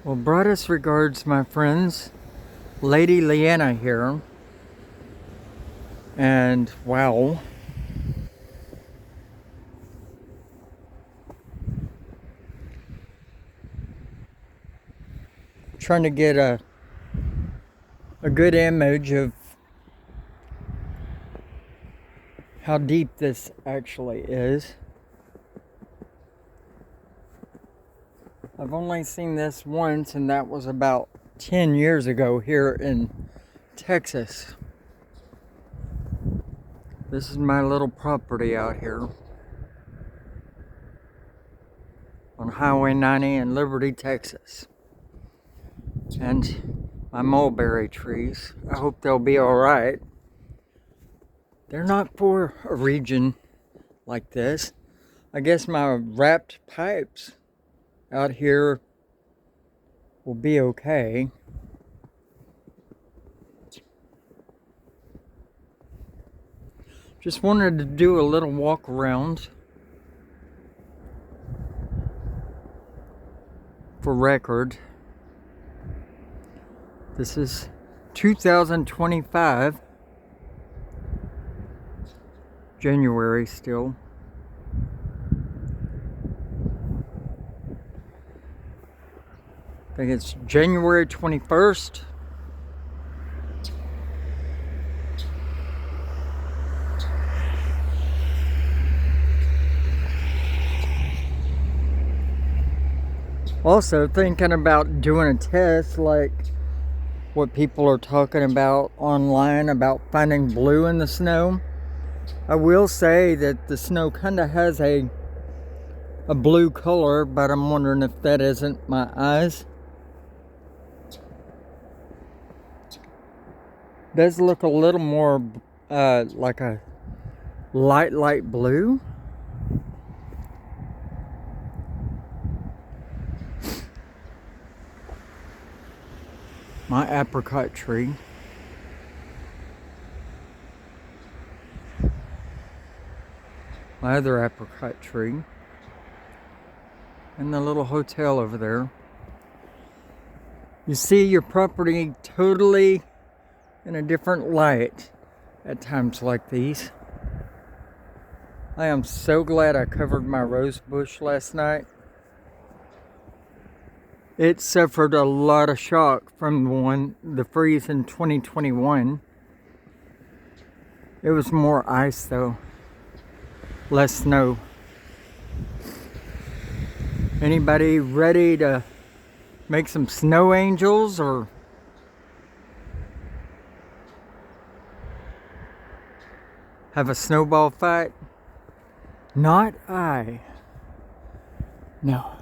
Well, brightest regards, my friends. Lady Leeanna here. And wow. Trying to get a good image of how deep this actually is. I've only seen this once, and that was about 10 years ago here in Texas. This is my little property out here on Highway 90 in Liberty, Texas. And my mulberry trees, I hope they'll be alright. They're not for a region like this. I guess my wrapped pipes out here will be okay. Just wanted to do a little walk around for record. This is 2025, January still. I think it's January 21st. Also thinking about doing a test like what people are talking about online about finding blue in the snow. I will say that the snow kind of has a blue color, but I'm wondering if that isn't my eyes. Does look a little more like a light blue. My apricot tree. My other apricot tree. And the little hotel over there. You see your property totally in a different light at times like these. I am so glad I covered my rose bush last night. It suffered a lot of shock from the freeze in 2021. It was more ice though, less snow. Anybody ready to make some snow angels or have a snowball fight? Not I. No.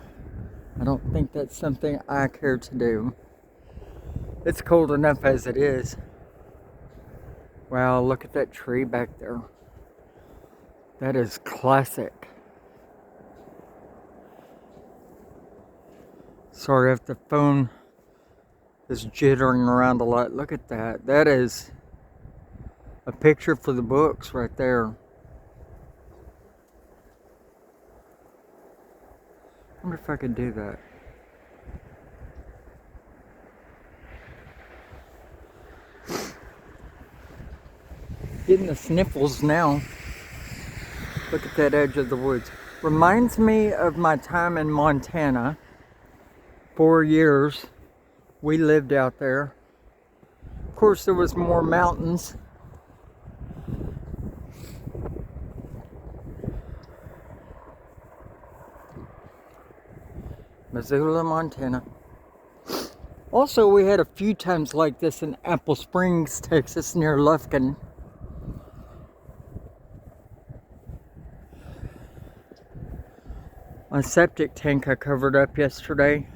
I don't think that's something I care to do. It's cold enough as it is. Wow, look at that tree back there. That is classic. Sorry if the phone is jittering around a lot. Look at that. That is a picture for the books right there. I wonder if I could do that. Getting the sniffles now. Look at that edge of the woods. Reminds me of my time in Montana. 4 years we lived out there. Of course, there was more mountains. Missoula, Montana. Also, we had a few times like this in Apple Springs, Texas, near Lufkin. My septic tank I covered up yesterday.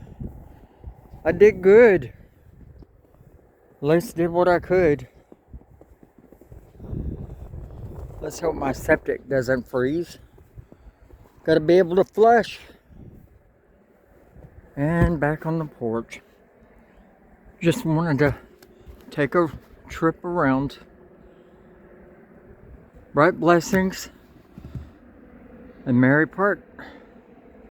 I did good. At least did what I could. Let's hope my septic doesn't freeze. Gotta be able to flush. And back on the porch. Just wanted to take a trip around. Bright blessings and merry part.